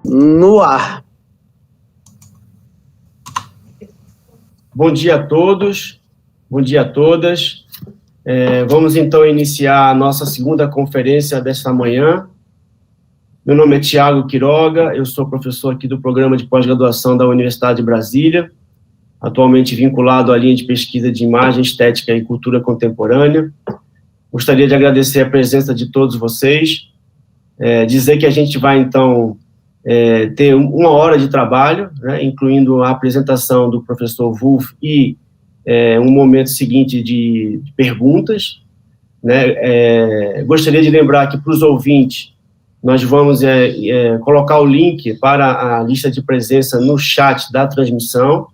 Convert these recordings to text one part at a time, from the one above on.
No ar. Bom dia a todos, bom dia a todas. Vamos então iniciar a nossa segunda conferência desta manhã. Meu nome é Thiago Quiroga, eu sou professor aqui do programa de pós-graduação da Universidade de Brasília, atualmente vinculado à linha de pesquisa de imagem, estética e cultura contemporânea. Gostaria de agradecer a presença de todos vocês, dizer que a gente vai então ter 1 hora de trabalho, né, incluindo a apresentação do professor Wulf e um momento seguinte de perguntas, né. Gostaria de lembrar que para os ouvintes, nós vamos colocar o link para a lista de presença no chat da transmissão.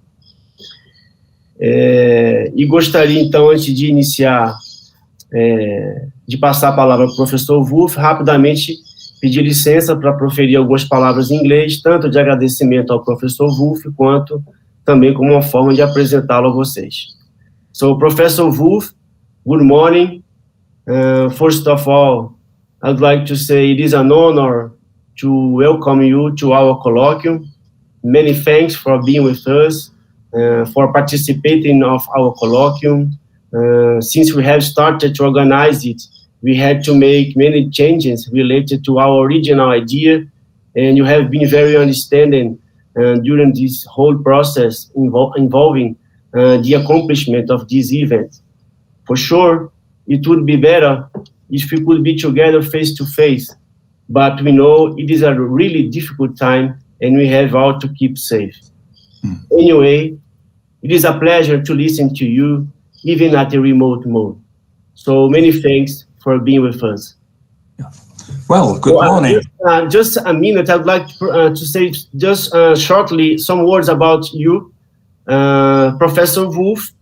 E gostaria, então, antes de iniciar, de passar a palavra para o professor Wulf, rapidamente pedir licença para proferir algumas palavras em inglês, tanto de agradecimento ao professor Wulf, quanto também como uma forma de apresentá-lo a vocês. So, Professor Wulf, good morning. First of all, I'd like to say it is an honor to welcome you to our colloquium. Many thanks for being with us, for participating of our colloquium. Since we have started to organize it, we had to make many changes related to our original idea, and you have been very understanding during this whole process involving the accomplishment of this event. For sure, it would be better if we could be together face to face, but we know it is a really difficult time and we have all to keep safe. Anyway, it is a pleasure to listen to you, even at a remote mode. So many thanks for being with us. Well, good morning. Just a minute, I'd like to say just shortly some words about you. Professor Wulf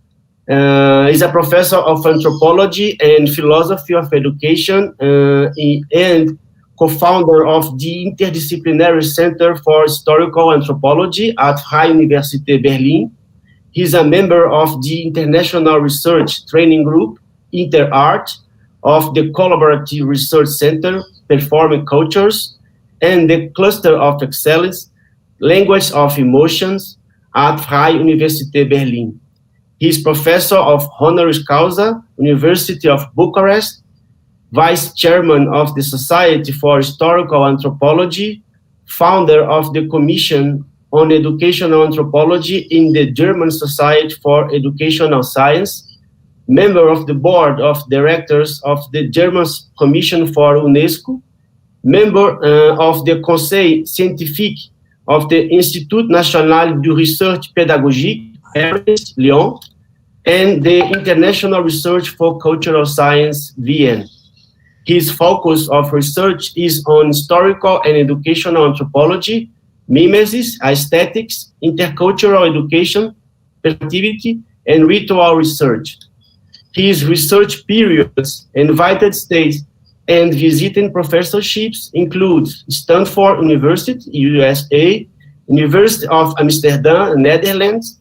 is a professor of anthropology and philosophy of education and co-founder of the Interdisciplinary Center for Historical Anthropology at Universidade, Berlin. He's a member of the International Research Training Group, InterArt, of the Collaborative Research Center, Performing Cultures, and the Cluster of Excellence, Language of Emotions, at Universidade, Berlin. He is professor of honoris causa, University of Bucharest, vice chairman of the Society for Historical Anthropology, founder of the Commission on Educational Anthropology in the German Society for Educational Science, member of the board of directors of the German Commission for UNESCO, member of the Conseil Scientifique of the Institut National de Research Pédagogique, Paris, Lyon, and the International Research for Cultural Science, Vienna. His focus of research is on historical and educational anthropology, mimesis, aesthetics, intercultural education, performativity, and ritual research. His research periods, invited stays, and visiting professorships include Stanford University, USA, University of Amsterdam, Netherlands,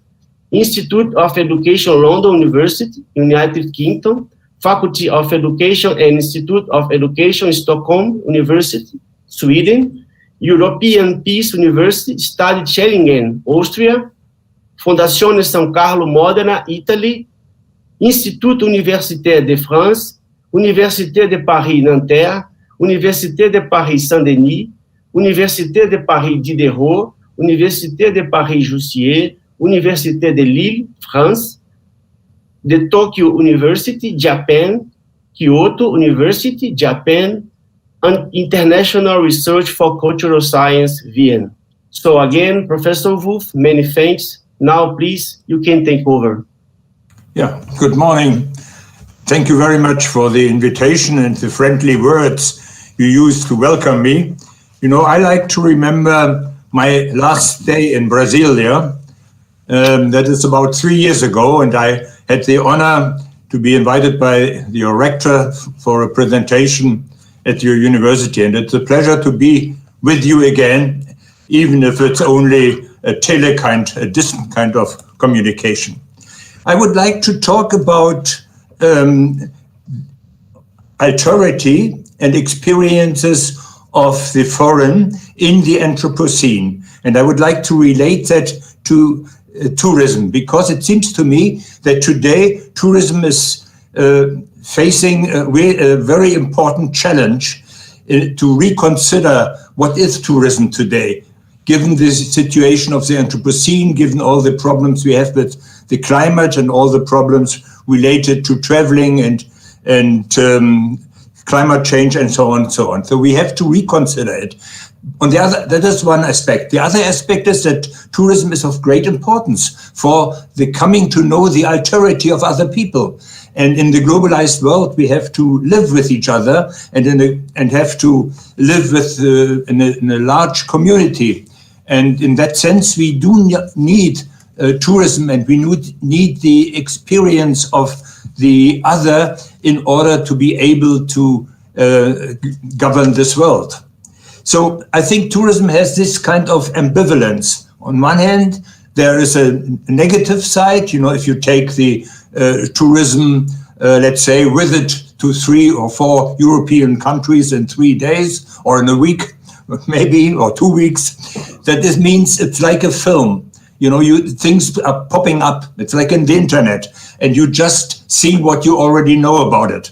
Institute of Education, London University, United Kingdom, Faculty of Education and Institute of Education, Stockholm University, Sweden, European Peace University, Stade Schellingen, Austria, Fondazione San Carlo, Modena, Italy, Institut Universitaire de France, Université de Paris, Nanterre, Université de Paris, Saint-Denis, Université de Paris, Diderot, Université de Paris, Jussier, Université de Lille, France, the Tokyo University, Japan, Kyoto University, Japan, and International Research for Cultural Science, Vienna. So again, Professor Wulf, many thanks. Now, please, you can take over. Yeah, good morning. Thank you very much for the invitation and the friendly words you used to welcome me. You know, I like to remember my last day in Brasilia. That is about 3 years ago, and I had the honor to be invited by your rector for a presentation at your university. And it's a pleasure to be with you again, even if it's only a distant kind of communication. I would like to talk about alterity and experiences of the foreign in the Anthropocene. And I would like to relate that to tourism, because it seems to me that today tourism is facing a very important challenge to reconsider what is tourism today, given the situation of the Anthropocene, given all the problems we have with the climate and all the problems related to traveling and climate change and so on and so on. So we have to reconsider it. On the other, that is one aspect. The other aspect is that tourism is of great importance for the coming to know the alterity of other people. And in the globalized world, we have to live with each other and have to live with in a large community. And in that sense, we do need tourism, and we need the experience of the other in order to be able to govern this world. So I think tourism has this kind of ambivalence. On one hand, there is a negative side. You know, if you take the tourism, let's say, with it to 3 or 4 European countries in 3 days or in a week, maybe, or 2 weeks, that this means it's like a film. You know, things are popping up. It's like in the internet, and you just see what you already know about it.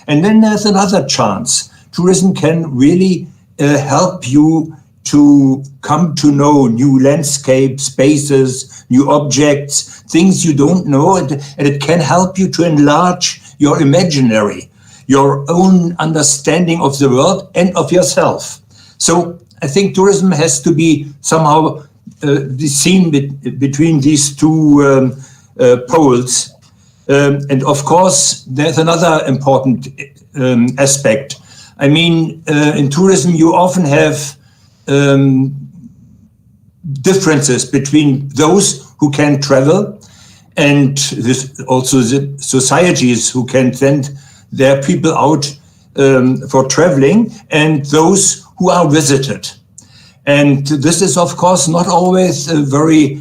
And then there's another chance. Tourism can really help you to come to know new landscapes, spaces, new objects, things you don't know, and it can help you to enlarge your imaginary, your own understanding of the world and of yourself. So I think tourism has to be somehow seen between these two poles. And of course, there's another important aspect. I mean, in tourism, you often have differences between those who can travel and also the societies who can send their people out for traveling, and those who are visited. And this is, of course, not always a very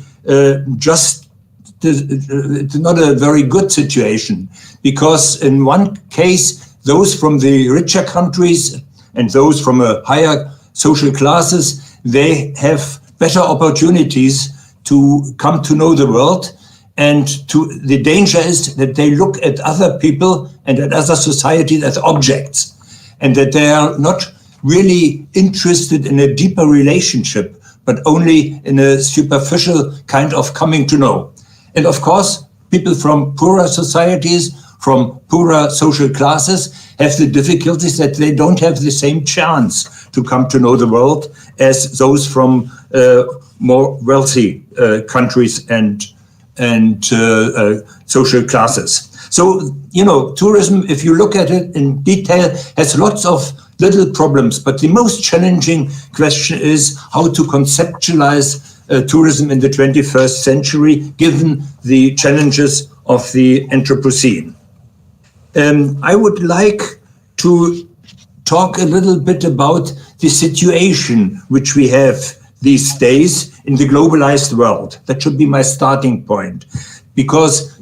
it's not a very good situation, because in one case, those from the richer countries and those from a higher social classes, they have better opportunities to come to know the world. And the danger is that they look at other people and at other societies as objects, and that they are not really interested in a deeper relationship, but only in a superficial kind of coming to know. And of course, people from poorer societies, from poorer social classes, have the difficulties that they don't have the same chance to come to know the world as those from more wealthy countries and social classes. So, you know, tourism, if you look at it in detail, has lots of little problems, but the most challenging question is how to conceptualize tourism in the 21st century, given the challenges of the Anthropocene. I would like to talk a little bit about the situation which we have these days in the globalized world. That should be my starting point, because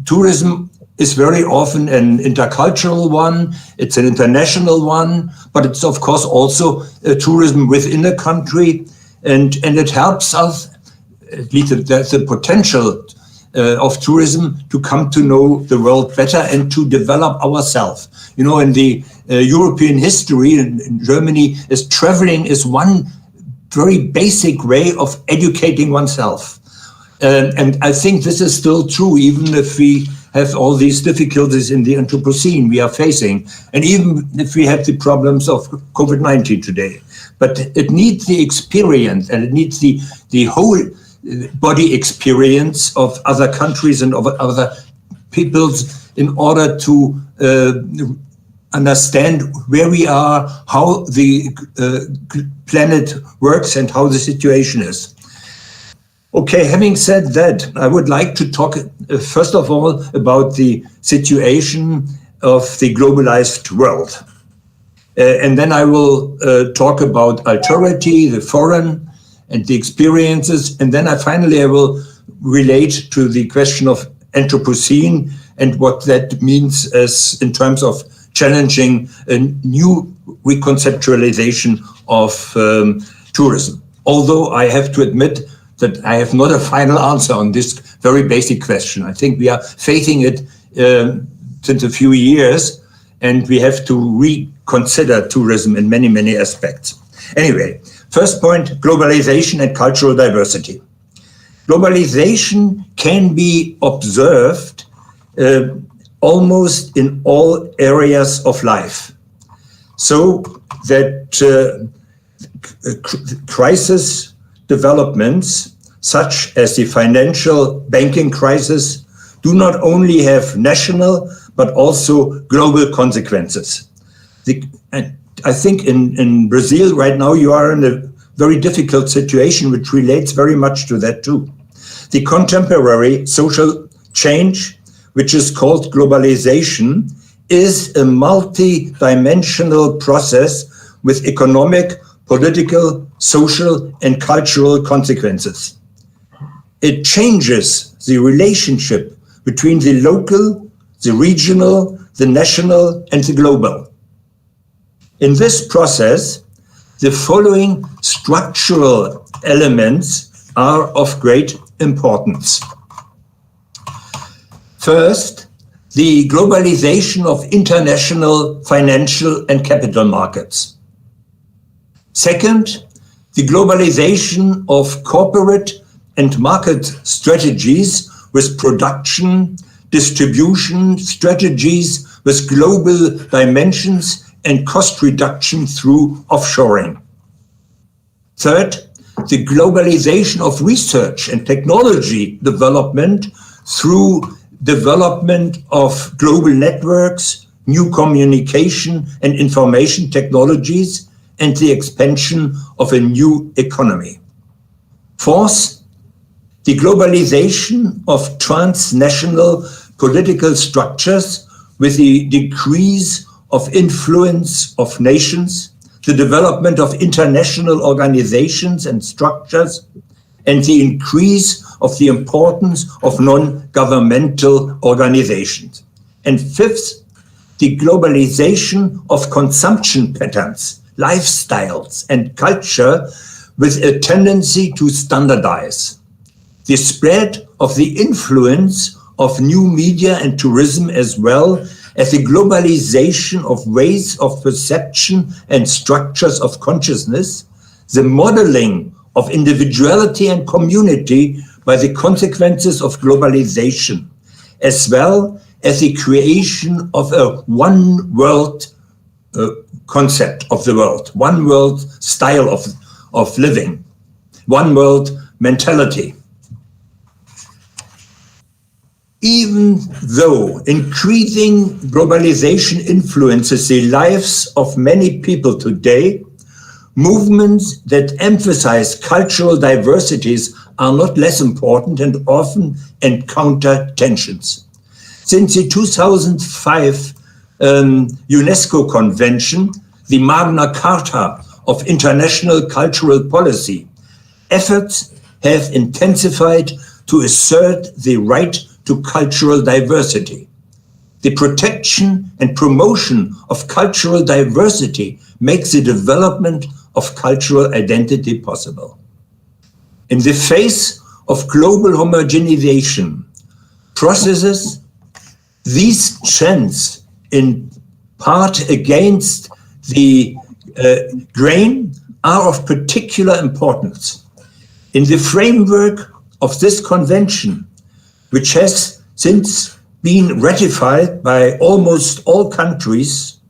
tourism is very often an intercultural one, it's an international one, but it's of course also tourism within a country, and it helps us, at least there's the potential of tourism to come to know the world better and to develop ourselves. You know, in the European history in Germany, traveling is one very basic way of educating oneself. And I think this is still true, even if we have all these difficulties in the Anthropocene we are facing, and even if we have the problems of COVID-19 today. But it needs the experience, and it needs the whole body experience of other countries and of other peoples in order to understand where we are, how the planet works, and how the situation is. Okay, having said that, I would like to talk first of all about the situation of the globalized world. And then I will talk about alterity, the foreign, and the experiences. And then finally I will relate to the question of Anthropocene and what that means as in terms of challenging a new reconceptualization of tourism. Although I have to admit that I have not a final answer on this very basic question. I think we are facing it since a few years, and we have to reconsider tourism in many, many aspects. Anyway, first point, globalization and cultural diversity. Globalization can be observed almost in all areas of life. So that crisis developments, such as the financial banking crisis, do not only have national, but also global consequences. I think in Brazil right now, you are in a very difficult situation, which relates very much to that too. The contemporary social change, which is called globalization, is a multi-dimensional process with economic, political, social, and cultural consequences. It changes the relationship between the local, the regional, the national, and the global. In this process, the following structural elements are of great importance. First, the globalization of international financial and capital markets. Second, the globalization of corporate and market strategies with production, distribution strategies with global dimensions and cost reduction through offshoring. Third, the globalization of research and technology development through development of global networks, new communication and information technologies, and the expansion of a new economy. Fourth, the globalization of transnational political structures with the decrease of influence of nations, the development of international organizations and structures, and the increase of the importance of non-governmental organizations. And fifth, the globalization of consumption patterns, lifestyles, and culture with a tendency to standardize. The spread of the influence of new media and tourism, as well as the globalization of ways of perception and structures of consciousness, the modeling of individuality and community by the consequences of globalization, as well as the creation of a one world concept of the world, one world style of living, one world mentality. Even though increasing globalization influences the lives of many people today, movements that emphasize cultural diversities are not less important and often encounter tensions. Since the 2005 UNESCO Convention, the Magna Carta of International Cultural Policy, efforts have intensified to assert the right to cultural diversity. The protection and promotion of cultural diversity makes the development of cultural identity possible. In the face of global homogenization processes, these trends, in part against the grain, are of particular importance. In the framework of this convention, which has since been ratified by almost all countries,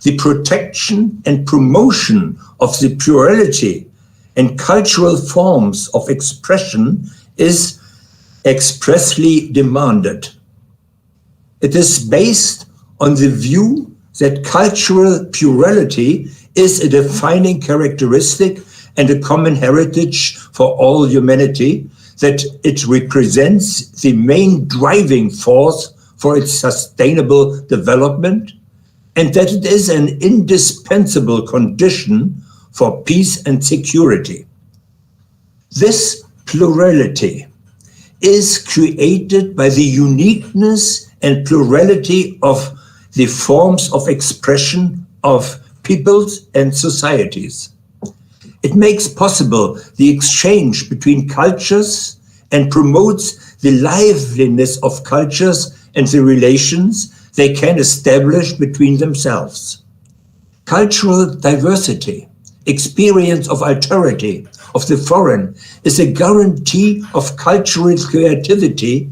the protection and promotion of the plurality and cultural forms of expression is expressly demanded. It is based on the view that cultural plurality is a defining characteristic and a common heritage for all humanity, that it represents the main driving force for its sustainable development, and that it is an indispensable condition for peace and security. This plurality is created by the uniqueness and plurality of the forms of expression of peoples and societies. It makes possible the exchange between cultures and promotes the liveliness of cultures and the relations they can establish between themselves. Cultural diversity, experience of alterity, of the foreign, is a guarantee of cultural creativity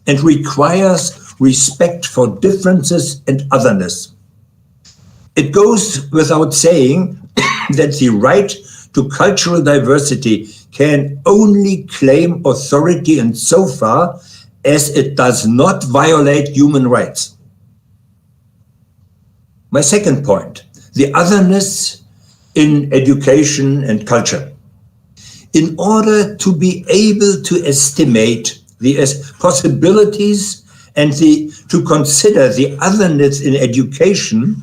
and requires respect for differences and otherness. It goes without saying that the right to cultural diversity can only claim authority insofar as it does not violate human rights. My second point, the otherness in education and culture. In order to be able to estimate the possibilities and to consider the otherness in education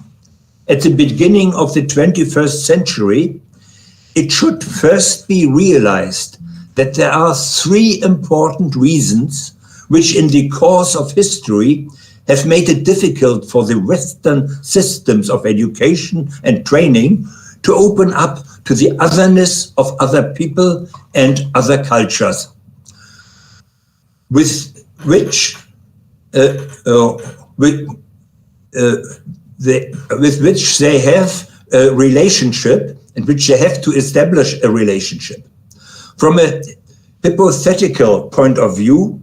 at the beginning of the 21st century, it should first be realized that there are three important reasons which in the course of history have made it difficult for the Western systems of education and training to open up to the otherness of other people and other cultures, with which they have a relationship and which they have to establish a relationship. From a hypothetical point of view,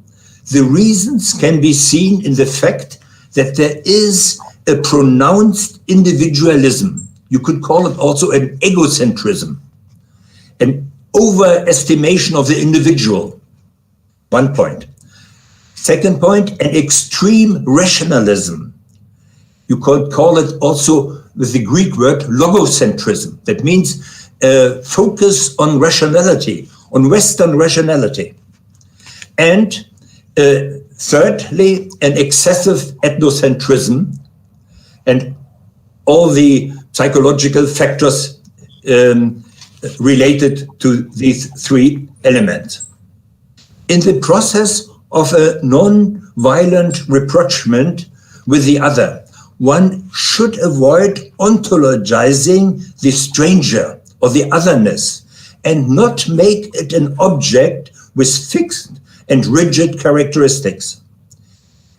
the reasons can be seen in the fact that there is a pronounced individualism. You could call it also an egocentrism, an overestimation of the individual. 1 point. Second point, an extreme rationalism. You could call it also with the Greek word logocentrism. That means focus on rationality, on Western rationality. And thirdly, an excessive ethnocentrism and all the psychological factors related to these three elements. In the process of a non-violent rapprochement with the other, one should avoid ontologizing the stranger or the otherness and not make it an object with fixed and rigid characteristics.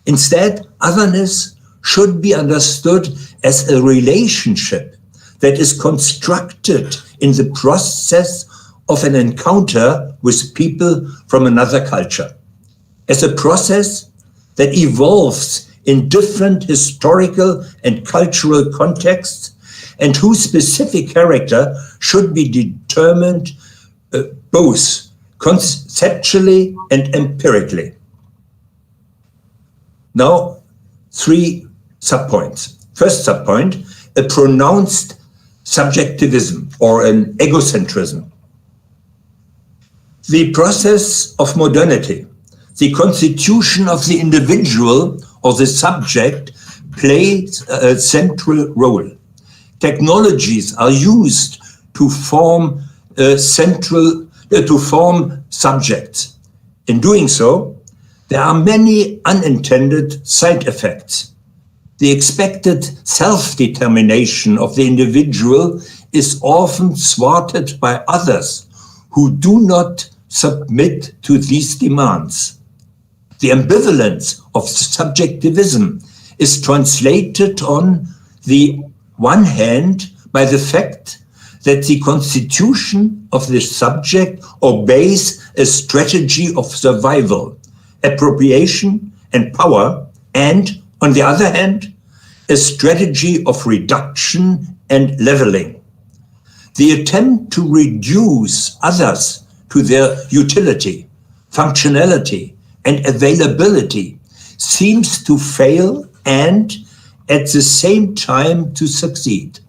Instead, otherness should be understood as a relationship that is constructed in the process of an encounter with people from another culture, as a process that evolves in different historical and cultural contexts and whose specific character should be determined both conceptually and empirically. Now, three subpoints. First subpoint, a pronounced subjectivism or an egocentrism. The process of modernity, the constitution of the individual or the subject plays a central role. Technologies are used to form subjects. In doing so, there are many unintended side effects. The expected self-determination of the individual is often thwarted by others who do not submit to these demands. The ambivalence of subjectivism is translated on the one hand by the fact that the constitution of the subject obeys a strategy of survival, appropriation, and power, and on the other hand, a strategy of reduction and leveling. The attempt to reduce others to their utility, functionality, and availability seems to fail and at the same time to succeed.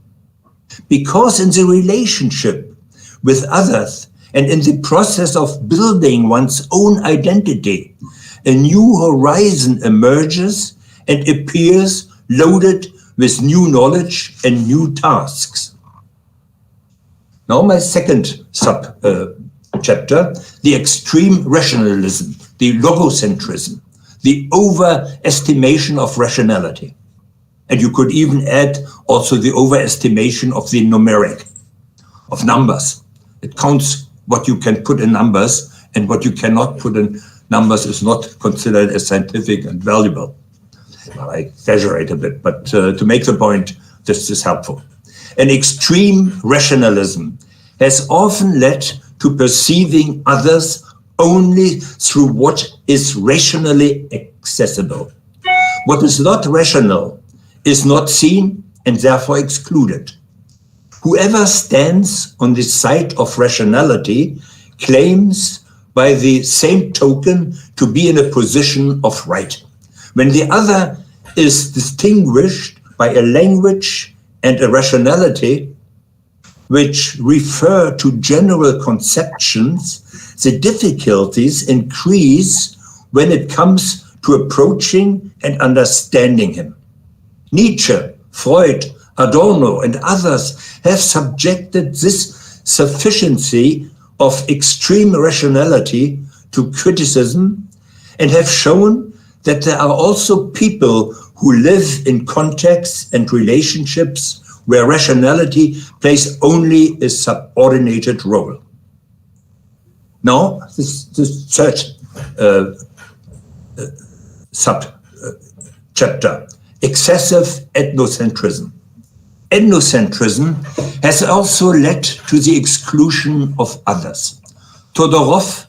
Because in the relationship with others and in the process of building one's own identity, a new horizon emerges and appears loaded with new knowledge and new tasks. Now my second chapter, the extreme rationalism, the logocentrism, the overestimation of rationality. And you could even add also the overestimation of the numeric, of numbers. It counts what you can put in numbers, and what you cannot put in numbers is not considered as scientific and valuable. Well, I exaggerate a bit, but to make the point, this is helpful. An extreme rationalism has often led to perceiving others only through what is rationally accessible. What is not rational is not seen and therefore excluded. Whoever stands on the side of rationality claims by the same token to be in a position of right. When the other is distinguished by a language and a rationality which refer to general conceptions, the difficulties increase when it comes to approaching and understanding him. Nietzsche, Freud, Adorno, and others have subjected this sufficiency of extreme rationality to criticism and have shown that there are also people who live in contexts and relationships where rationality plays only a subordinated role. Now, this third chapter, excessive ethnocentrism. Ethnocentrism has also led to the exclusion of others. Todorov,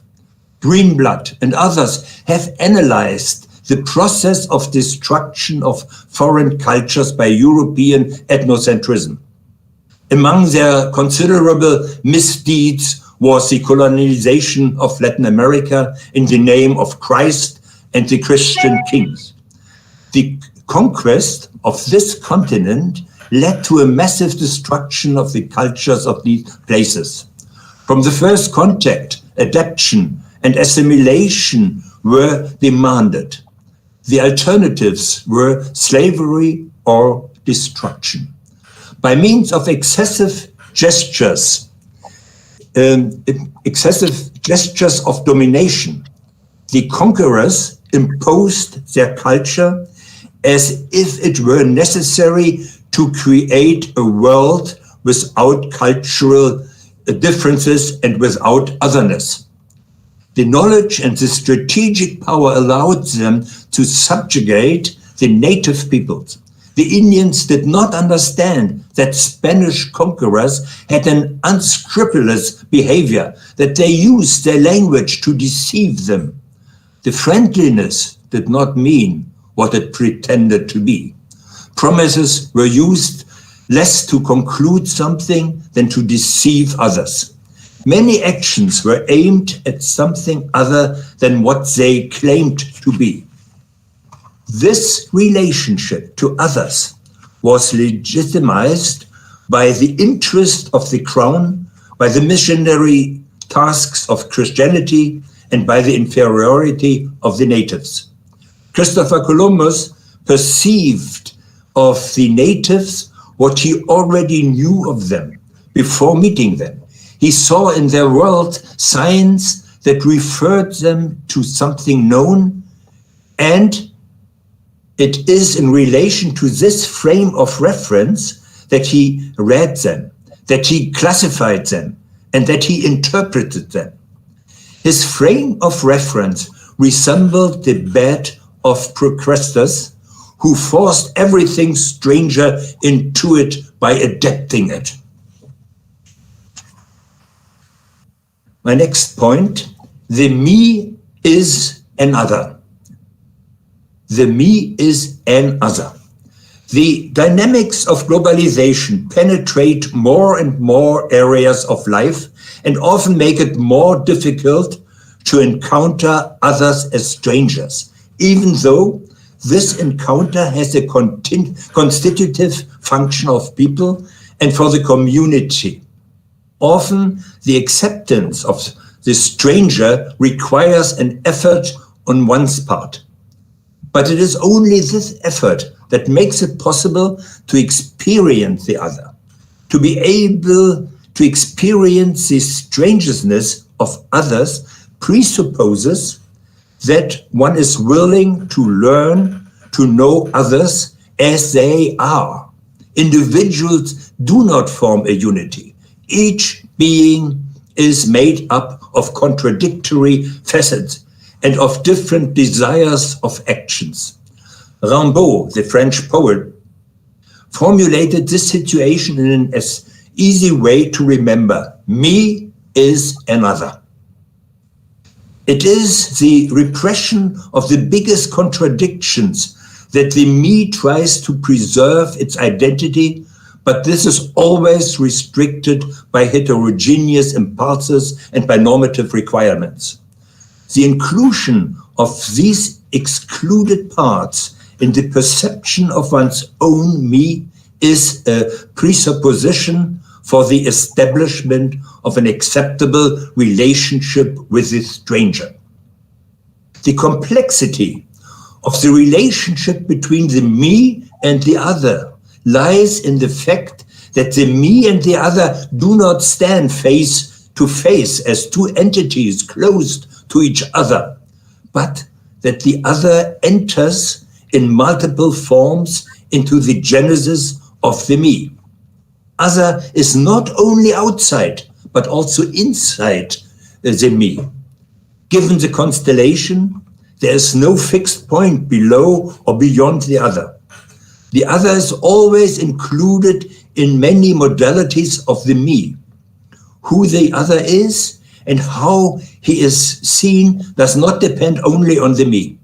Greenblatt, and others have analyzed the process of destruction of foreign cultures by European ethnocentrism. Among their considerable misdeeds was the colonization of Latin America in the name of Christ and the Christian kings. The conquest of this continent led to a massive destruction of the cultures of these places. From the first contact, adaptation and assimilation were demanded. The alternatives were slavery or destruction. By means of excessive gestures of domination, the conquerors imposed their culture as if it were necessary to create a world without cultural differences and without otherness. The knowledge and the strategic power allowed them to subjugate the native peoples. The Indians did not understand that Spanish conquerors had an unscrupulous behavior, that they used their language to deceive them. The friendliness did not mean what it pretended to be. Promises were used less to conclude something than to deceive others. Many actions were aimed at something other than what they claimed to be. This relationship to others was legitimized by the interest of the crown, by the missionary tasks of Christianity, and by the inferiority of the natives. Christopher Columbus perceived of the natives what he already knew of them before meeting them. He saw in their world signs that referred them to something known, and it is in relation to this frame of reference that he read them, that he classified them, and that he interpreted them. His frame of reference resembled the bed of Procrustes, who forced everything stranger into it by adapting it. My next point, the me is another. The me is an other. The dynamics of globalization penetrate more and more areas of life and often make it more difficult to encounter others as strangers, even though this encounter has a constitutive function of people and for the community. Often, the acceptance of the stranger requires an effort on one's part. But it is only this effort that makes it possible to experience the other. To be able to experience the strangeness of others presupposes that one is willing to learn to know others as they are. Individuals do not form a unity. Each being is made up of contradictory facets and of different desires of actions. Rimbaud, the French poet, formulated this situation in an easy way to remember. Me is another. It is the repression of the biggest contradictions that the me tries to preserve its identity, but this is always restricted by heterogeneous impulses and by normative requirements. The inclusion of these excluded parts in the perception of one's own me is a presupposition for the establishment of an acceptable relationship with the stranger. The complexity of the relationship between the me and the other lies in the fact that the me and the other do not stand face to face as two entities closed to each other, but that the other enters in multiple forms into the genesis of the me. Other is not only outside, but also inside the me. Given the constellation, there is no fixed point below or beyond the other. The other is always included in many modalities of the me. Who the other is and how he is seen does not depend only on the me.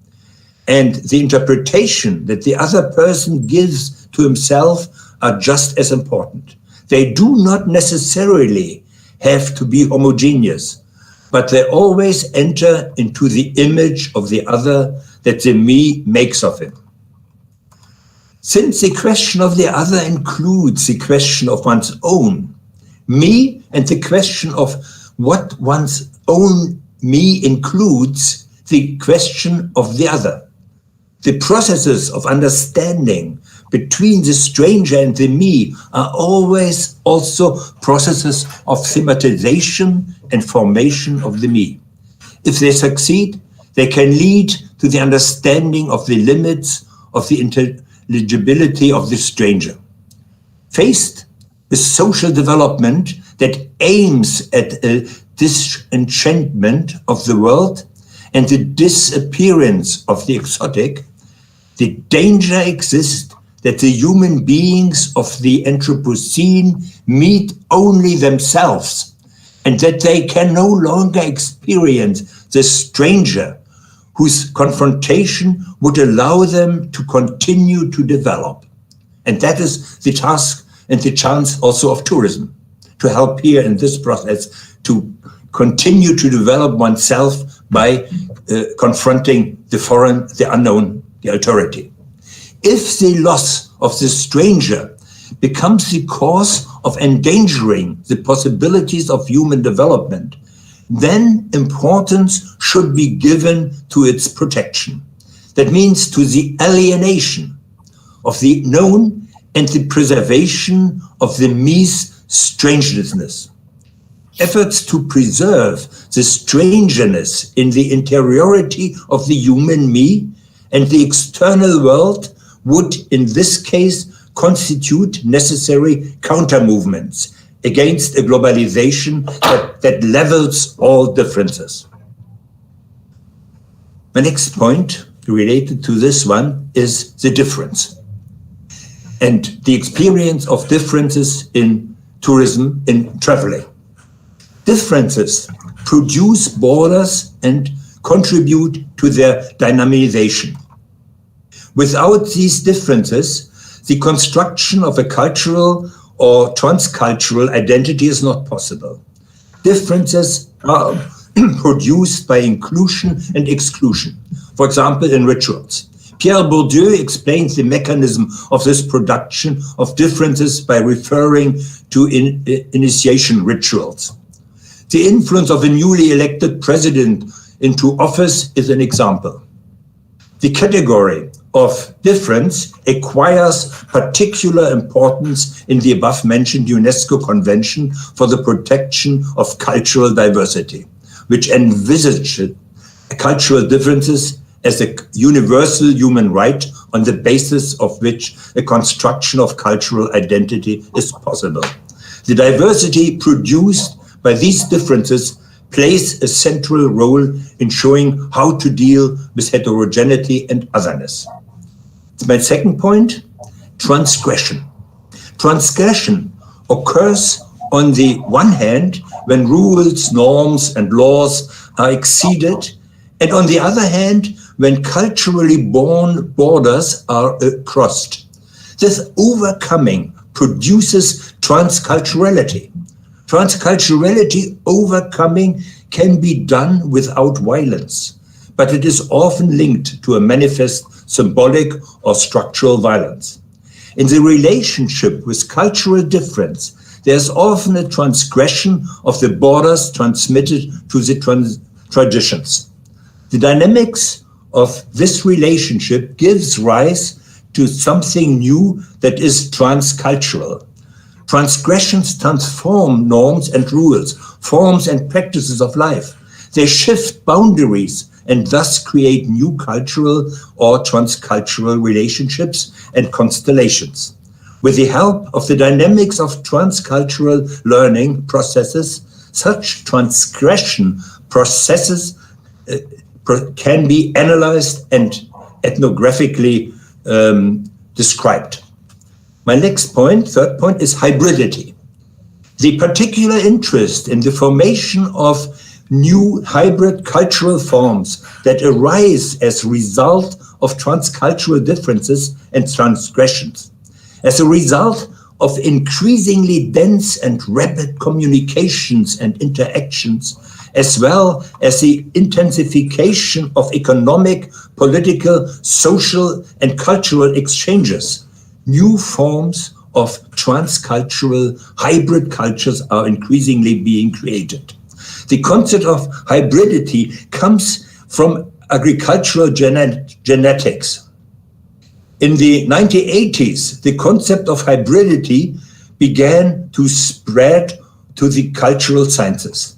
And the interpretation that the other person gives to himself are just as important. They do not necessarily have to be homogeneous, but they always enter into the image of the other that the me makes of him. Since the question of the other includes the question of one's own me, and the question of what one's own me includes the question of the other, the processes of understanding between the stranger and the me are always also processes of thematization and formation of the me. If they succeed, they can lead to the understanding of the limits of the intelligibility of the stranger. Faced with social development that aims at a disenchantment of the world and the disappearance of the exotic, the danger exists that the human beings of the Anthropocene meet only themselves, and that they can no longer experience the stranger whose confrontation would allow them to continue to develop. And that is the task and the chance also of tourism, to help here in this process to continue to develop oneself by confronting the foreign, the unknown, the authority. If the loss of the stranger becomes the cause of endangering the possibilities of human development, then importance should be given to its protection. That means to the alienation of the known and the preservation of the me's strangeness. Efforts to preserve the strangeness in the interiority of the human me and the external world would, in this case, constitute necessary counter-movements against a globalization that levels all differences. My next point related to this one is the difference and the experience of differences in tourism, in traveling. Differences produce borders and contribute to their dynamization. Without these differences, the construction of a cultural or transcultural identity is not possible. Differences are produced by inclusion and exclusion, for example, in rituals. Pierre Bourdieu explains the mechanism of this production of differences by referring to initiation rituals. The influence of a newly elected president into office is an example. The category of difference acquires particular importance in the above-mentioned UNESCO Convention for the Protection of Cultural Diversity, which envisages cultural differences as a universal human right on the basis of which a construction of cultural identity is possible. The diversity produced by these differences plays a central role in showing how to deal with heterogeneity and otherness. My second point, transgression. Transgression occurs on the one hand when rules, norms, and laws are exceeded, and on the other hand when culturally born borders are crossed. This overcoming produces transculturality. Transculturality overcoming can be done without violence, but it is often linked to a manifest symbolic or structural violence. In the relationship with cultural difference, there's often a transgression of the borders transmitted to the traditions. The dynamics of this relationship gives rise to something new that is transcultural. Transgressions transform norms and rules, forms and practices of life. They shift boundaries and thus create new cultural or transcultural relationships and constellations. With the help of the dynamics of transcultural learning processes, such transgression processes can be analyzed and ethnographically described. My next point, third point, is hybridity. The particular interest in the formation of new hybrid cultural forms that arise as a result of transcultural differences and transgressions, as a result of increasingly dense and rapid communications and interactions, as well as the intensification of economic, political, social, and cultural exchanges. New forms of transcultural hybrid cultures are increasingly being created. The concept of hybridity comes from agricultural genetics. In the 1980s, the concept of hybridity began to spread to the cultural sciences.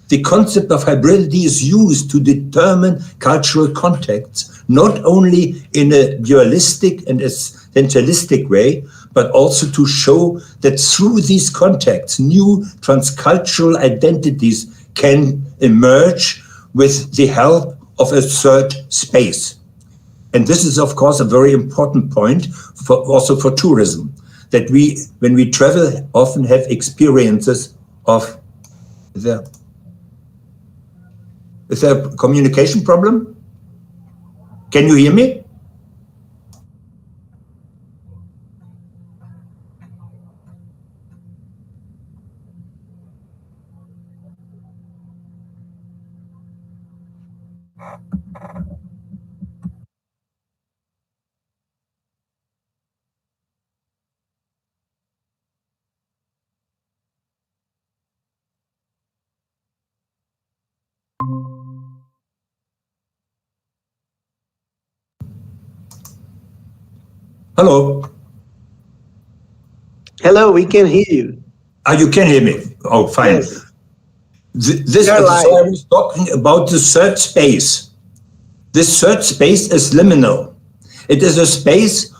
The concept of hybridity is used to determine cultural contexts, not only in a dualistic and essentialistic way, but also to show that through these contexts, new transcultural identities can emerge with the help of a third space. And this is, of course, a very important point also for tourism, that we, when we travel, often have experiences of Is there a communication problem? Can you hear me? Hello. Hello, we can hear you. You can hear me. Oh, fine. Yes. So I was talking about the third space. This third space is liminal. It is a space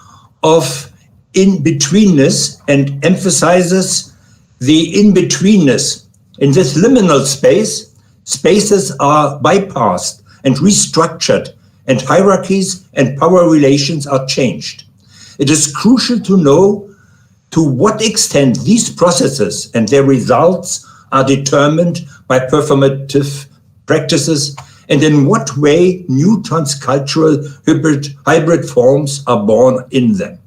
of in-betweenness and emphasizes the in-betweenness. In this liminal space, spaces are bypassed and restructured, and hierarchies and power relations are changed. It is crucial to know to what extent these processes and their results are determined by performative practices, and in what way new transcultural hybrid forms are born in them.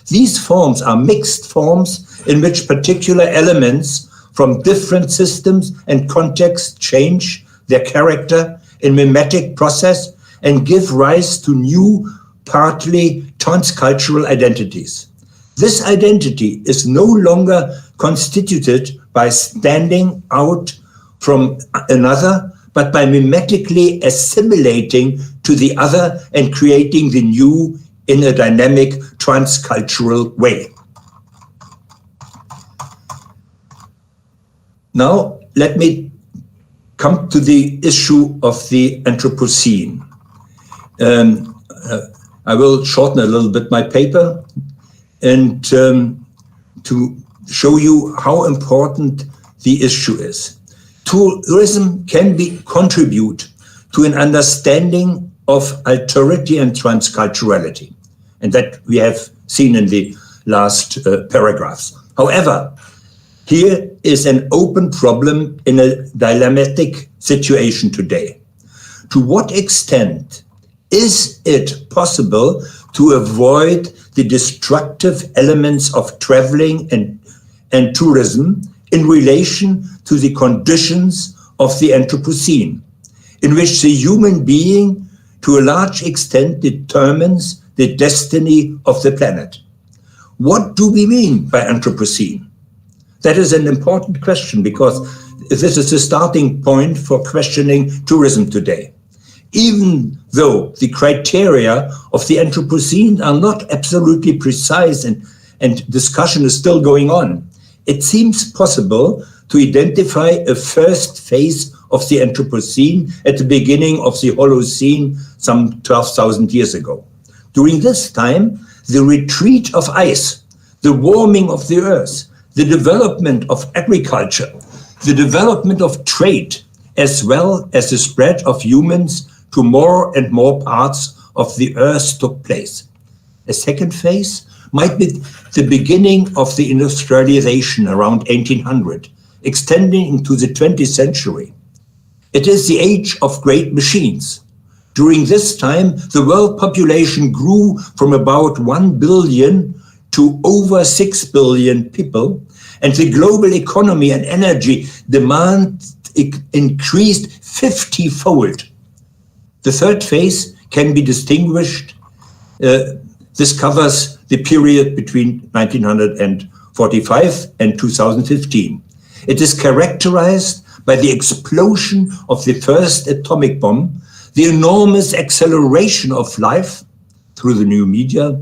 These forms are mixed forms in which particular elements from different systems and contexts change their character in mimetic process and give rise to new, partly transcultural identities. This identity is no longer constituted by standing out from another, but by mimetically assimilating to the other and creating the new in a dynamic transcultural way. Now, let me come to the issue of the Anthropocene. I will shorten a little bit my paper and to show you how important the issue is. Tourism can contribute to an understanding of alterity and transculturality, and that we have seen in the last paragraphs. However, here is an open problem in a dilemmatic situation today. To what extent is it possible to avoid the destructive elements of traveling and tourism in relation to the conditions of the Anthropocene, in which the human being to a large extent determines the destiny of the planet? What do we mean by Anthropocene? That is an important question, because this is the starting point for questioning tourism today. Even though the criteria of the Anthropocene are not absolutely precise and discussion is still going on, it seems possible to identify a first phase of the Anthropocene at the beginning of the Holocene some 12,000 years ago. During this time, the retreat of ice, the warming of the earth, the development of agriculture, the development of trade, as well as the spread of humans to more and more parts of the earth took place. A second phase might be the beginning of the industrialization around 1800, extending into the 20th century. It is the age of great machines. During this time, the world population grew from about 1 billion to over 6 billion people, and the global economy and energy demand increased 50-fold. The third phase can be distinguished. This covers the period between 1945 and 2015. It is characterized by the explosion of the first atomic bomb, the enormous acceleration of life through the new media,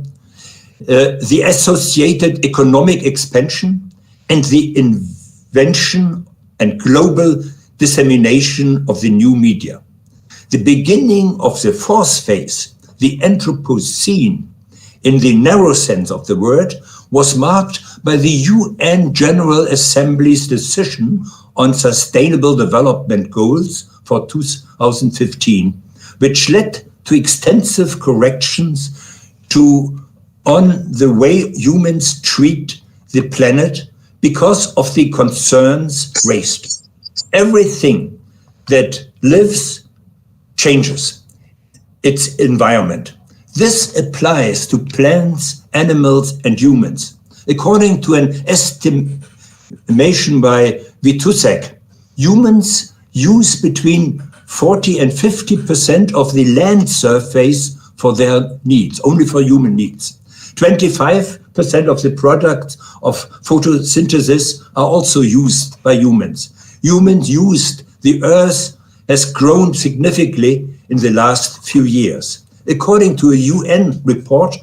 the associated economic expansion, and the invention and global dissemination of the new media. The beginning of the fourth phase, the Anthropocene, in the narrow sense of the word, was marked by the UN General Assembly's decision on Sustainable Development Goals for 2015, which led to extensive corrections on the way humans treat the planet because of the concerns raised. Everything that lives changes its environment. This applies to plants, animals, and humans. According to an estimation by Witusek, humans use between 40 and 50% of the land surface for their needs, only for human needs. 25% of the products of photosynthesis are also used by humans. Humans used the earth has grown significantly in the last few years. According to a UN report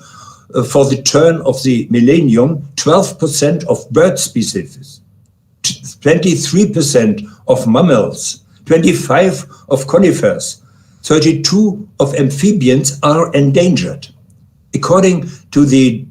for the turn of the millennium, 12% of bird species, 23% of mammals, 25% of conifers, 32% of amphibians are endangered. According to the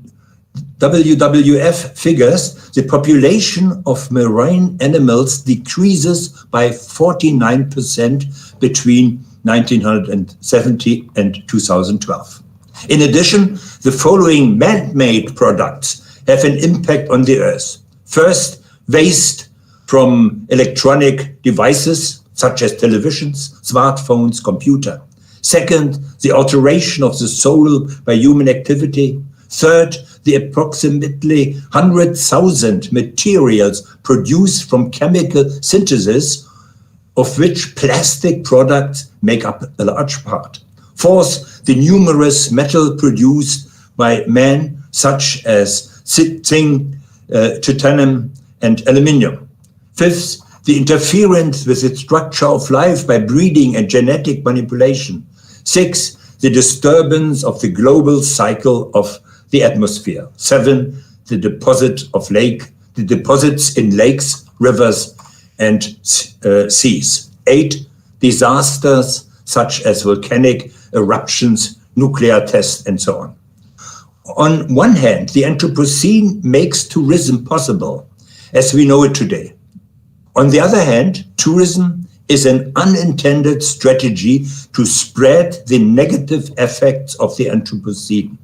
WWF figures, the population of marine animals decreases by 49% between 1970 and 2012. In addition, the following man-made products have an impact on the earth. First, waste from electronic devices such as televisions, smartphones, computer. Second, the alteration of the soil by human activity. Third, the approximately 100,000 materials produced from chemical synthesis, of which plastic products make up a large part. Fourth, the numerous metal produced by man, such as zinc, titanium, and aluminium. Fifth, the interference with the structure of life by breeding and genetic manipulation. Sixth, the disturbance of the global cycle of the atmosphere. 7, the deposits in lakes, rivers, and seas. 8, disasters such as volcanic eruptions, nuclear tests, and so on. On one hand, the Anthropocene makes tourism possible, as we know it today. On the other hand, tourism is an unintended strategy to spread the negative effects of the Anthropocene.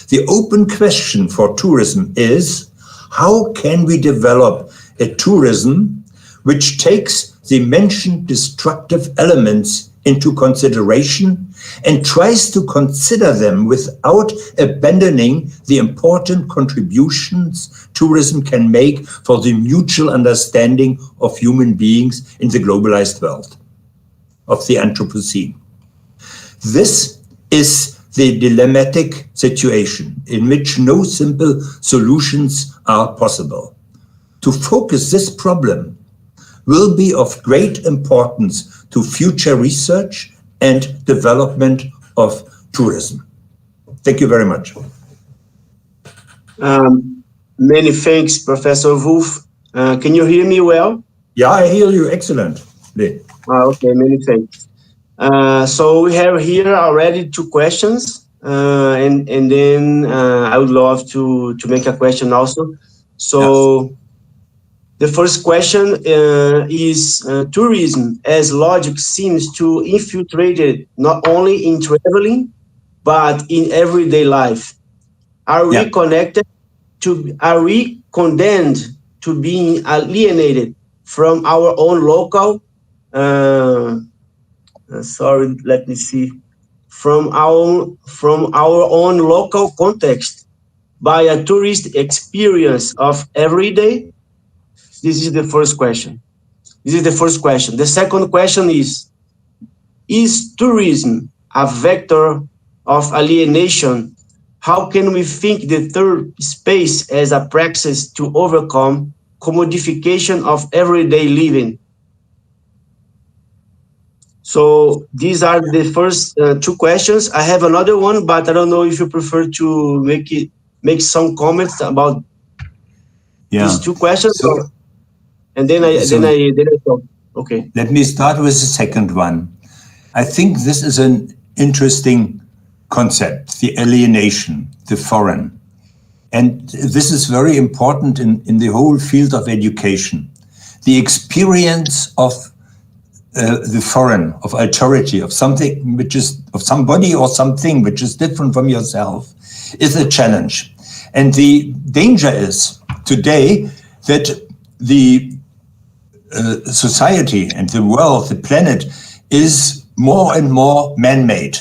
The open question for tourism is, how can we develop a tourism which takes the mentioned destructive elements into consideration and tries to consider them without abandoning the important contributions tourism can make for the mutual understanding of human beings in the globalized world of the Anthropocene. This is the dilemmatic situation in which no simple solutions are possible. To focus this problem will be of great importance to future research and development of tourism. Thank you very much. Many thanks, Professor Wulf. Can you hear me well? Yeah, I hear you excellently. Okay, many thanks. So we have here already 2 questions, and then I would love to make a question also. So. Yes. The first question is tourism as logic seems to infiltrate it not only in traveling, but in everyday life. Are we are we condemned to being alienated from our own local, from our own local context by a tourist experience of every day? This is the first question. The second question is tourism a vector of alienation? How can we think the third space as a praxis to overcome commodification of everyday living? So these are the first 2 questions. I have another one, but I don't know if you prefer to make some comments about these 2 questions. And then I talk. Okay. Let me start with the second one. I think this is an interesting concept, the alienation, the foreign. And this is very important in the whole field of education. The experience of the foreign, of authority, of something which is, of somebody or something which is different from yourself, is a challenge. And the danger is today that the society and the world, the planet, is more and more man-made.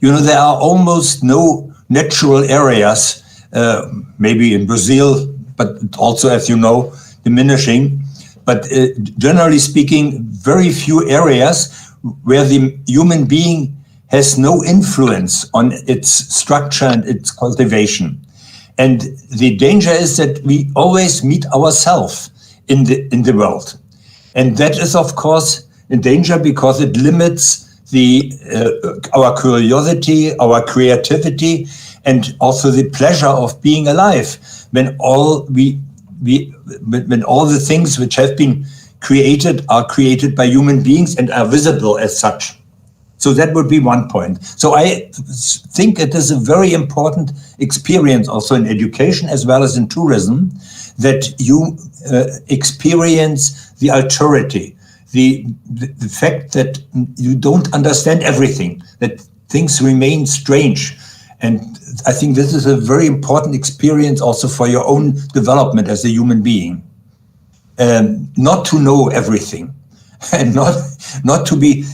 You know, there are almost no natural areas, maybe in Brazil, but also, as you know, diminishing. But generally speaking, very few areas where the human being has no influence on its structure and its cultivation. And the danger is that we always meet ourselves in the world. And that is, of course, a danger because it limits our curiosity, our creativity, and also the pleasure of being alive. When all when all the things which have been created are created by human beings and are visible as such. So that would be one point. So I think it is a very important experience also in education as well as in tourism that you experience the authority, the fact that you don't understand everything, that things remain strange. And I think this is a very important experience also for your own development as a human being. Not to know everything and not to be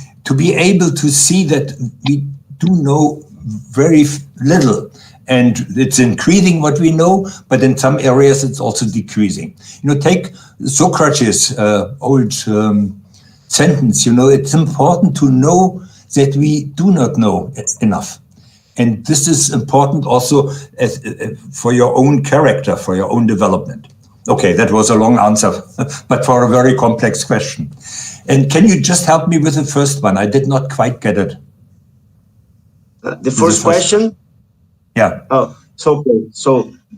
able to see that we do know very little. And it's increasing what we know, but in some areas it's also decreasing. You know, take Socrates' old sentence, you know, it's important to know that we do not know enough. And this is important also for your own character, for your own development. Okay, that was a long answer, but for a very complex question. And can you just help me with the first one? I did not quite get it. The first question? Yeah. Oh, so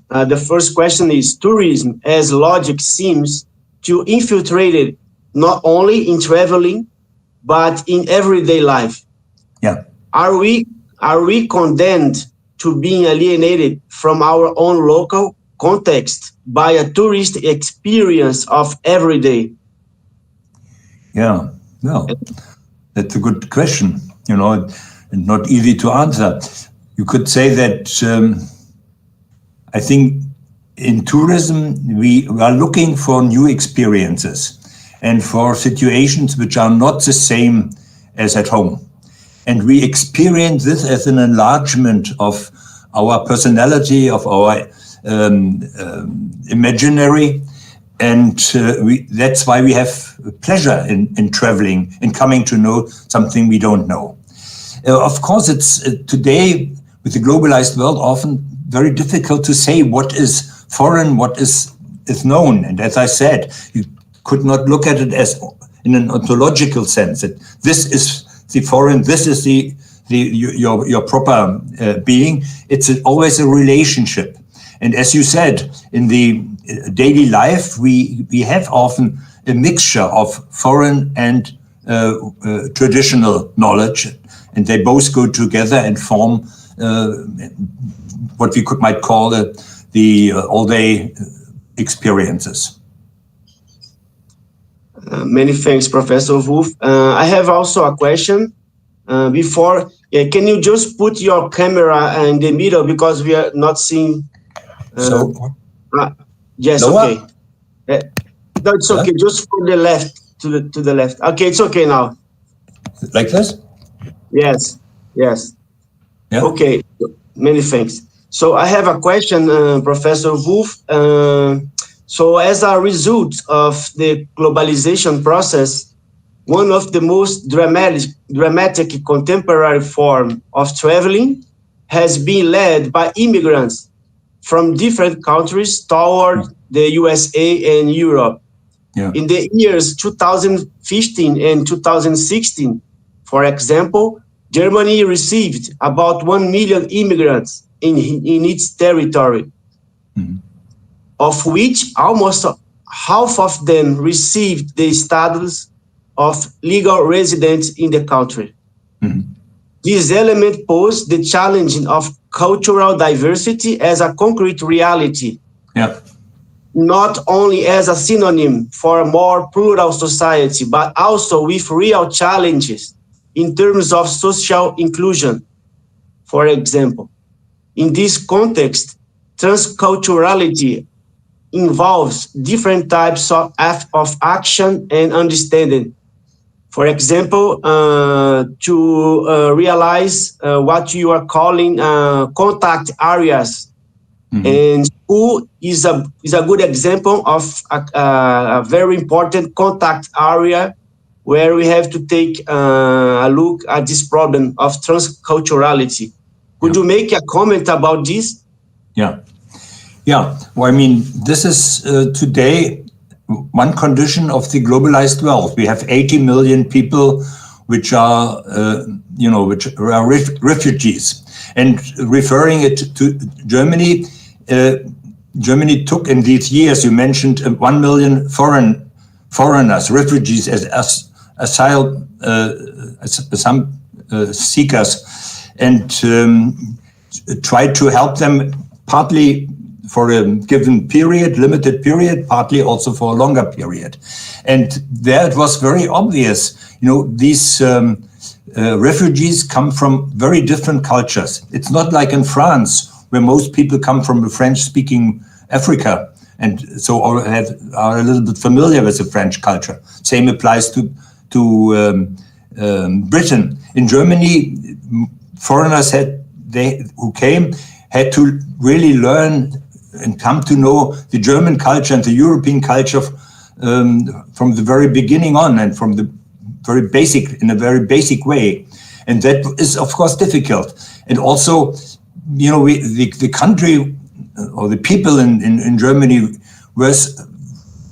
the first question is tourism as logic seems to infiltrate it not only in traveling, but in everyday life. Yeah. are we condemned to being alienated from our own local context by a tourist experience of every day? Yeah, no, that's a good question, and not easy to answer. You could say that I think in tourism, we are looking for new experiences and for situations which are not the same as at home. And we experience this as an enlargement of our personality, of our imaginary. And that's why we have pleasure in traveling and coming to know something we don't know. Of course, it's today, with the globalized world, often very difficult to say what is foreign, what is known. And as I said, you could not look at it as in an ontological sense, that this is the foreign, this is your proper being. It's always a relationship. And as you said, in the daily life, we have often a mixture of foreign and traditional knowledge, and they both go together and form what we might call the all-day experiences. Many thanks, Professor Wulf. I have also a question. Before, can you just put your camera in the middle because we are not seeing? Yes, lower? Okay. No, it's okay. Just for the left, to the left. Okay, it's okay now. Like this? Yes. Yeah. Okay. Many thanks. So I have a question, Professor Wulf. So as a result of the globalization process, one of the most dramatic contemporary form of traveling has been led by immigrants from different countries toward the USA and Europe. Yeah. In the years 2015 and 2016, for example, Germany received about 1 million immigrants in its territory, of which almost half of them received the status of legal residents in the country. This element posed the challenge of cultural diversity as a concrete reality, not only as a synonym for a more plural society, but also with real challenges in terms of social inclusion. For example, in this context, transculturality involves different types of action and understanding. For example, to realize what you are calling contact areas. And school is a good example of a very important contact area where we have to take a look at this problem of transculturality. Could you make a comment about this? Yeah. Well, I mean, this is today one condition of the globalized world. We have 80 million people which are, which are refugees. And referring it to Germany, Germany took in these years, you mentioned 1 million foreigners, refugees as asylum seekers, and tried to help them partly for a given period, limited period, partly also for a longer period. And there it was very obvious, these refugees come from very different cultures. It's not like in France, where most people come from a French-speaking Africa, and so are a little bit familiar with the French culture. Same applies to Britain. In Germany, foreigners who came had to really learn and come to know the German culture and the European culture from the very beginning on, and from the very basic, in a very basic way. And that is, of course, difficult. And also, the country or the people in Germany was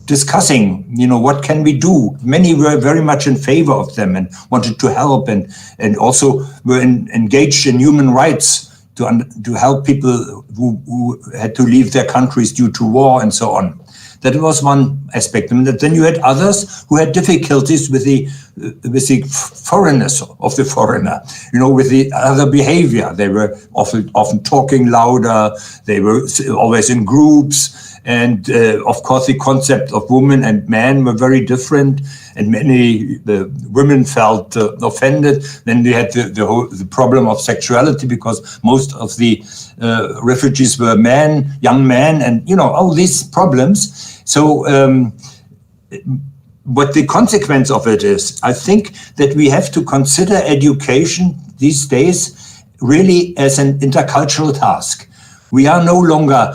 discussing, what can we do? Many were very much in favor of them and wanted to help, and also were engaged in human rights to help people who had to leave their countries due to war and so on. That was one aspect. And then you had others who had difficulties with the foreignness of the foreigner, with the other behavior. They were often talking louder. They were always in groups. And of course, the concept of woman and man were very different, and many women felt offended. Then they had the problem of sexuality, because most of the refugees were young men, and all these problems. So what the consequence of it is, I think that we have to consider education these days really as an intercultural task. We are no longer,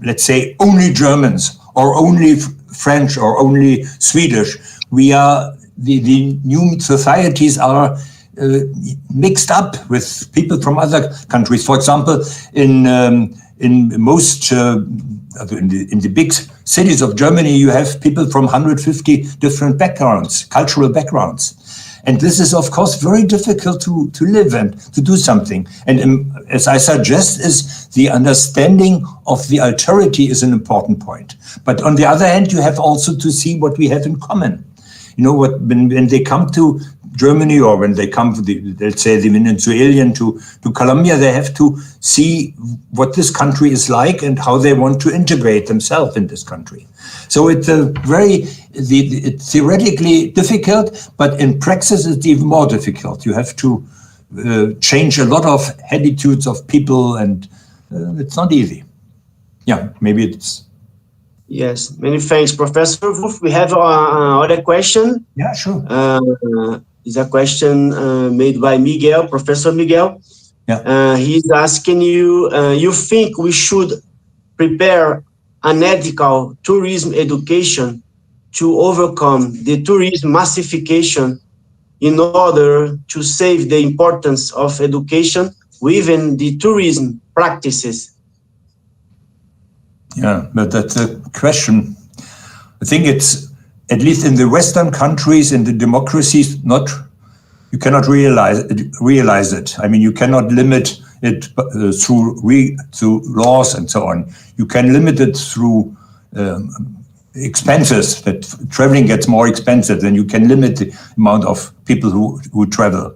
let's say, only Germans or only French or only Swedish. We are, the new societies are mixed up with people from other countries. For example, in most, in the big cities of Germany, you have people from 150 different backgrounds, cultural backgrounds. And this is, of course, very difficult to live and to do something. And as I suggest, is the understanding of the alterity is an important point. But on the other hand, you have also to see what we have in common. When they come to Germany, or when they come, let's say, the Venezuelan to Colombia, they have to see what this country is like and how they want to integrate themselves in this country. So it's it's theoretically difficult, but in practice it's even more difficult. You have to change a lot of attitudes of people, and it's not easy. Yeah, maybe it's... Yes, many thanks, Professor Wulf. We have another question. Yeah, sure. It's a question made by Miguel, Professor Miguel. Yeah. He's asking you, you think we should prepare an ethical tourism education to overcome the tourism massification in order to save the importance of education within the tourism practices? Yeah, but that's a question. I think it's, at least in the Western countries, in the democracies, you cannot realize it. I mean, you cannot limit it through laws and so on. You can limit it through expenses, that traveling gets more expensive, then you can limit the amount of people who travel.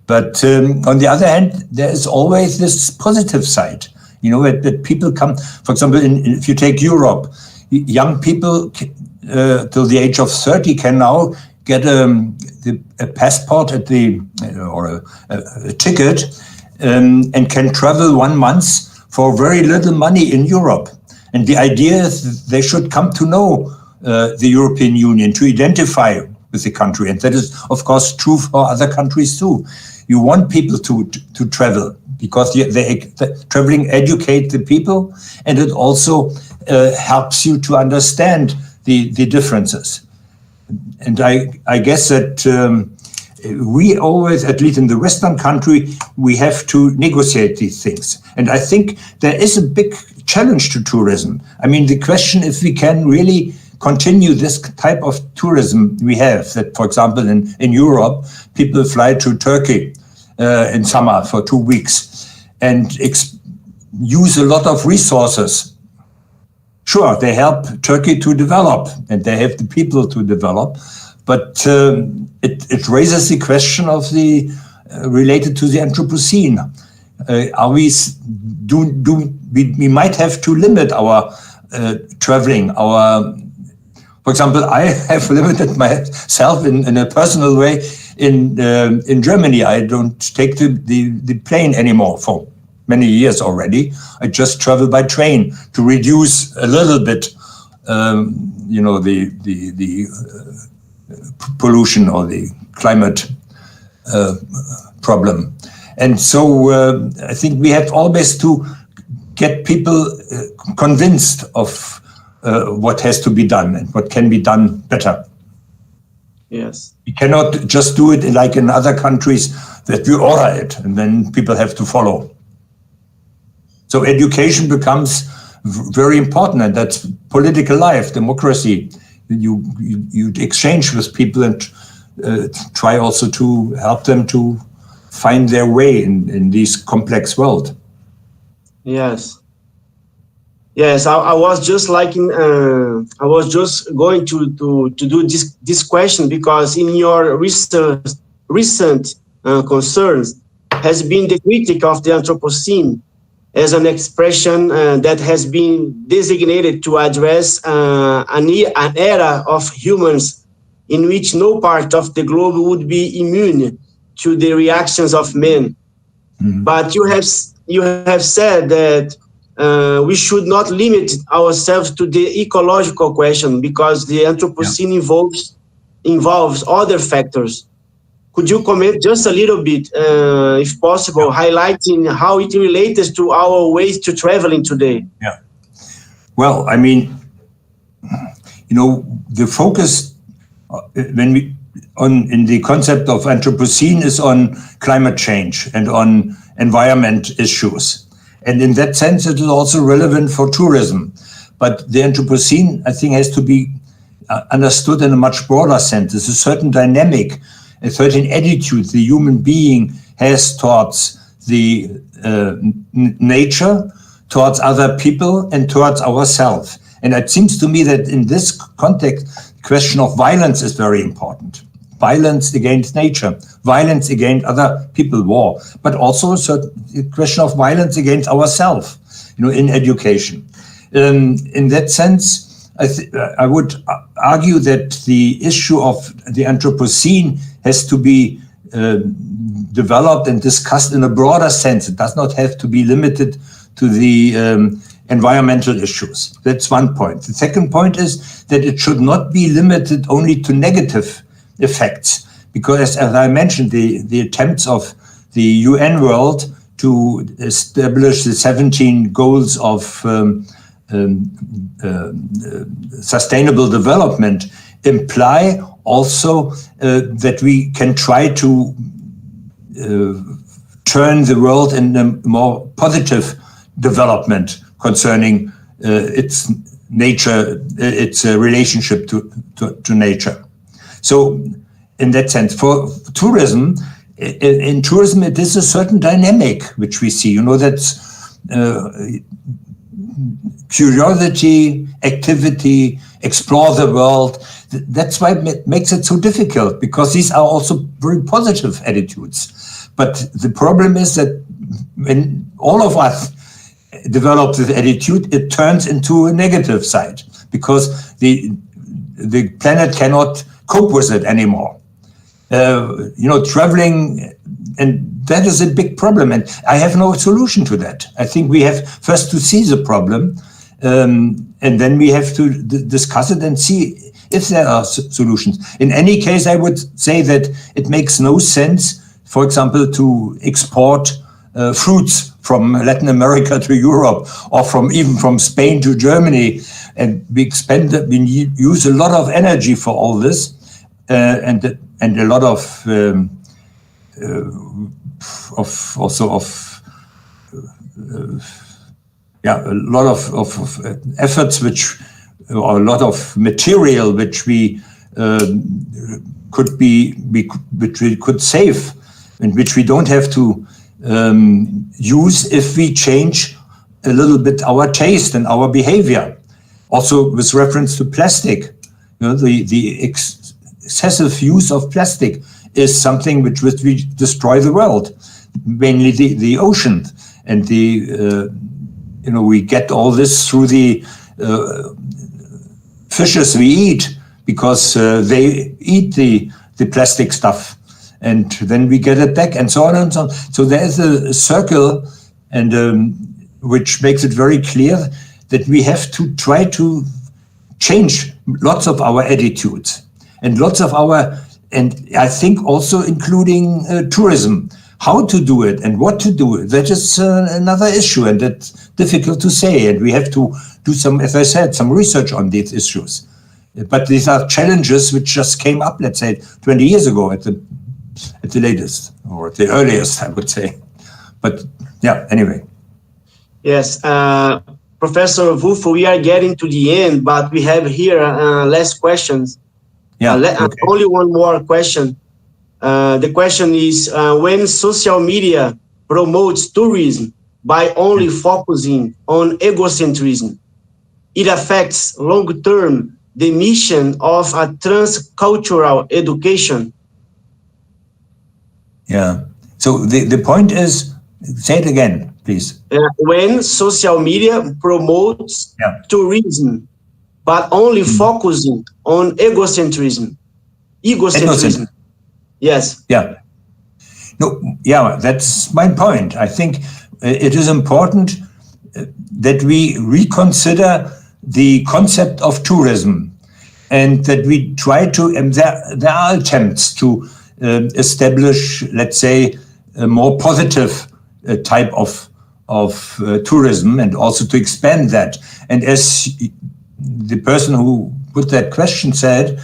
But on the other hand, there is always this positive side, that people come, for example, if you take Europe, young people till the age of 30 can now get a passport or a ticket and can travel 1 month for very little money in Europe. And the idea is they should come to know the European Union, to identify with the country. And that is, of course, true for other countries too. You want people to travel, because traveling educates the people, and it also helps you to understand the differences. And I guess that we always, at least in the Western country, we have to negotiate these things. And I think there is a big challenge to tourism. I mean, the question if we can really continue this type of tourism we have, that, for example, in Europe, people fly to Turkey in summer for 2 weeks and use a lot of resources. Sure, they help Turkey to develop, and they have the people to develop, but it raises the question of related to the Anthropocene. We might have to limit our traveling. For example, I have limited myself in a personal way. In Germany, I don't take the plane anymore for many years already. I just travel by train to reduce a little bit, the pollution or the climate problem. And so I think we have always to get people convinced of what has to be done and what can be done better. Yes. We cannot just do it like in other countries, that we order it and then people have to follow. So education becomes very important, and that's political life, democracy. You exchange with people and try also to help them to find their way in this complex world. Yes. Yes, I was just I was just going to do this question, because in your recent concerns has been the critique of the Anthropocene as an expression that has been designated to address an era of humans in which no part of the globe would be immune to the reactions of men. Mhm. But you have said that we should not limit ourselves to the ecological question, because the Anthropocene involves other factors. Could you comment just a little bit, if possible, highlighting how it relates to our ways to traveling today? Yeah. Well, I mean, the focus when we in the concept of Anthropocene is on climate change and on environment issues. And in that sense, it is also relevant for tourism. But the Anthropocene, I think, has to be understood in a much broader sense. There's a certain dynamic, a certain attitude the human being has towards the nature, towards other people, and towards ourselves. And it seems to me that in this context, the question of violence is very important. Violence against nature, violence against other people, war, but also a question of violence against ourselves, in education. In that sense, I would argue that the issue of the Anthropocene has to be developed and discussed in a broader sense. It does not have to be limited to the environmental issues. That's one point. The second point is that it should not be limited only to negative effects, because as I mentioned, the attempts of the UN world to establish the 17 goals of sustainable development imply also that we can try to turn the world in a more positive development concerning its nature, its relationship to nature. So in that sense, for tourism, in tourism, it is a certain dynamic which we see, that's curiosity, activity, explore the world. That's why it makes it so difficult, because these are also very positive attitudes. But the problem is that when all of us develop this attitude, it turns into a negative side, because the planet cannot cope with it anymore. Traveling, and that is a big problem, and I have no solution to that. I think we have first to see the problem, and then we have to discuss it and see if there are solutions. In any case, I would say that it makes no sense, for example, to export fruits from Latin America to Europe, or even from Spain to Germany, and we use a lot of energy for all this, and a lot of efforts, or a lot of material which we could save, and which we don't have to use if we change a little bit our taste and our behavior. Also, with reference to plastic, the excessive use of plastic is something which we destroy the world, mainly the ocean, and we get all this through the fishes we eat, because they eat the plastic stuff, and then we get it back, and so on and so on. So there is a circle, and which makes it very clear that we have to try to change lots of our attitudes, and and I think also including tourism. How to do it and what to do, that is another issue, and that's difficult to say. And we have to do as I said, some research on these issues. But these are challenges which just came up, let's say, 20 years ago at the latest, or at the earliest, I would say. But yeah, anyway. Yes, Professor Wulf, we are getting to the end, but we have here last questions. Yeah, okay. Only one more question. The question is, when social media promotes tourism by only focusing on egocentrism, it affects long-term the mission of a transcultural education? Yeah. So the point is, say it again, please. When social media promotes tourism, but only focusing on egocentrism. Yes. Yeah. No. Yeah, that's my point. I think it is important that we reconsider the concept of tourism, and that we try to. There are attempts to establish, let's say, a more positive type of tourism, and also to expand that. And as the person who put that question said,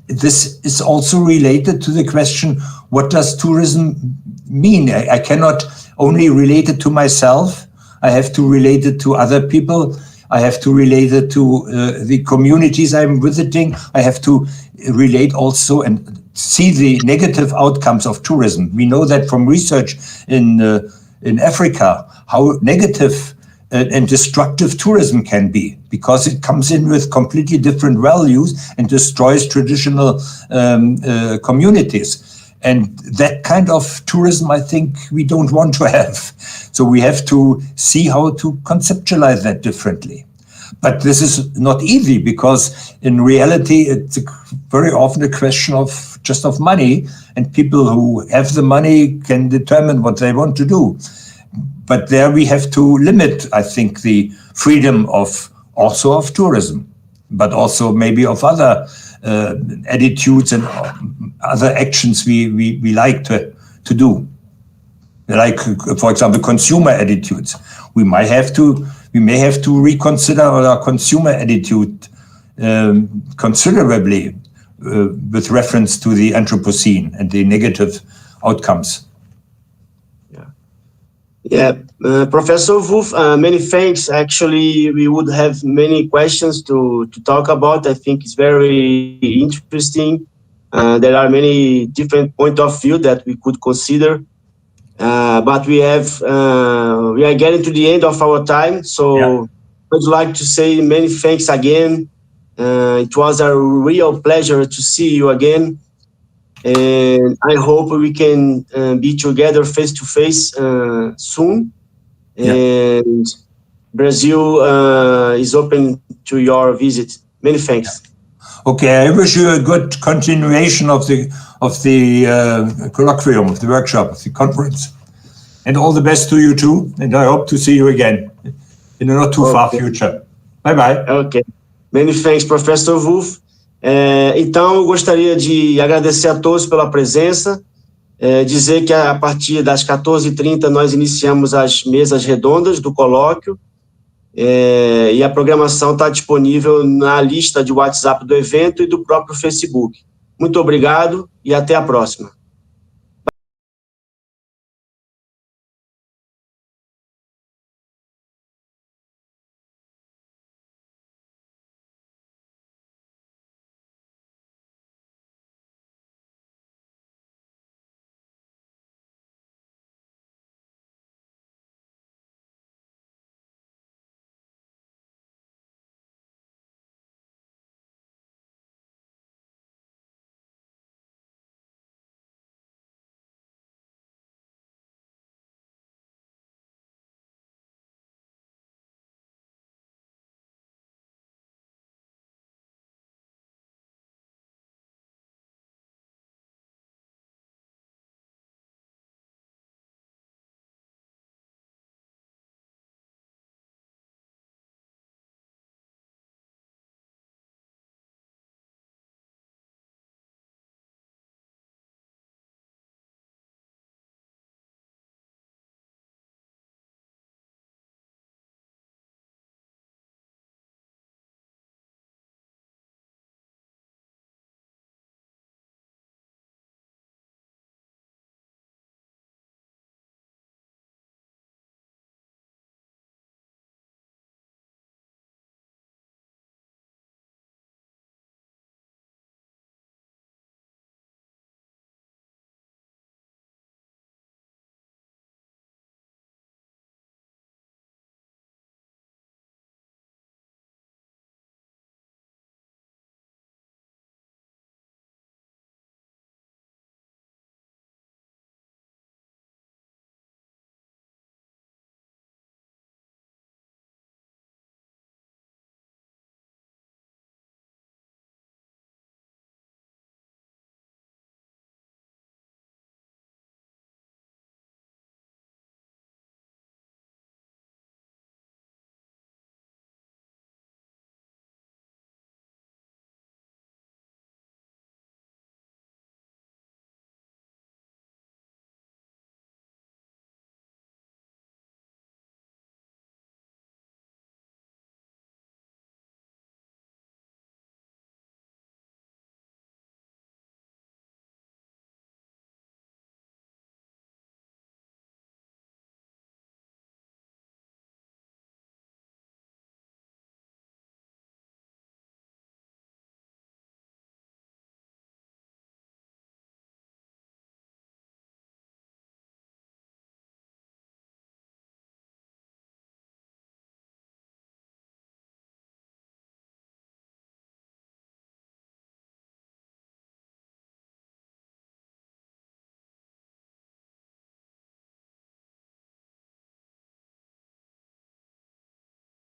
this is also related to the question, what does tourism mean? I cannot only relate it to myself. I have to relate it to other people. I have to relate it to the communities I'm visiting. I have to relate also and see the negative outcomes of tourism. We know that from research in Africa, how negative and destructive tourism can be, because it comes in with completely different values and destroys traditional communities. And that kind of tourism, I think, we don't want to have. So we have to see how to conceptualize that differently. But this is not easy, because in reality, it's very often a question of just of money, and people who have the money can determine what they want to do. But there we have to limit, I think, the freedom of tourism, but also maybe of other attitudes and other actions we like to do. Like, for example, consumer attitudes. We may have to reconsider our consumer attitude considerably with reference to the Anthropocene and the negative outcomes. Professor Wulf, many thanks. Actually, we would have many questions to talk about. I think it's very interesting. There are many different points of view that we could consider. But we are getting to the end of our time. So I'd like to say many thanks again. It was a real pleasure to see you again. And I hope we can be together face to face soon. And Brazil is open to your visit. Many thanks. Okay, I wish you a good continuation of the colloquium, of the workshop, of the conference, and all the best to you too. And I hope to see you again in a not too far future. Bye bye. Okay. Many thanks, Professor Wulf. Então, eu gostaria de agradecer a todos pela presença, dizer que a partir das 14h30 nós iniciamos as mesas redondas do colóquio, e a programação está disponível na lista de WhatsApp do evento e do próprio Facebook. Muito obrigado e até a próxima.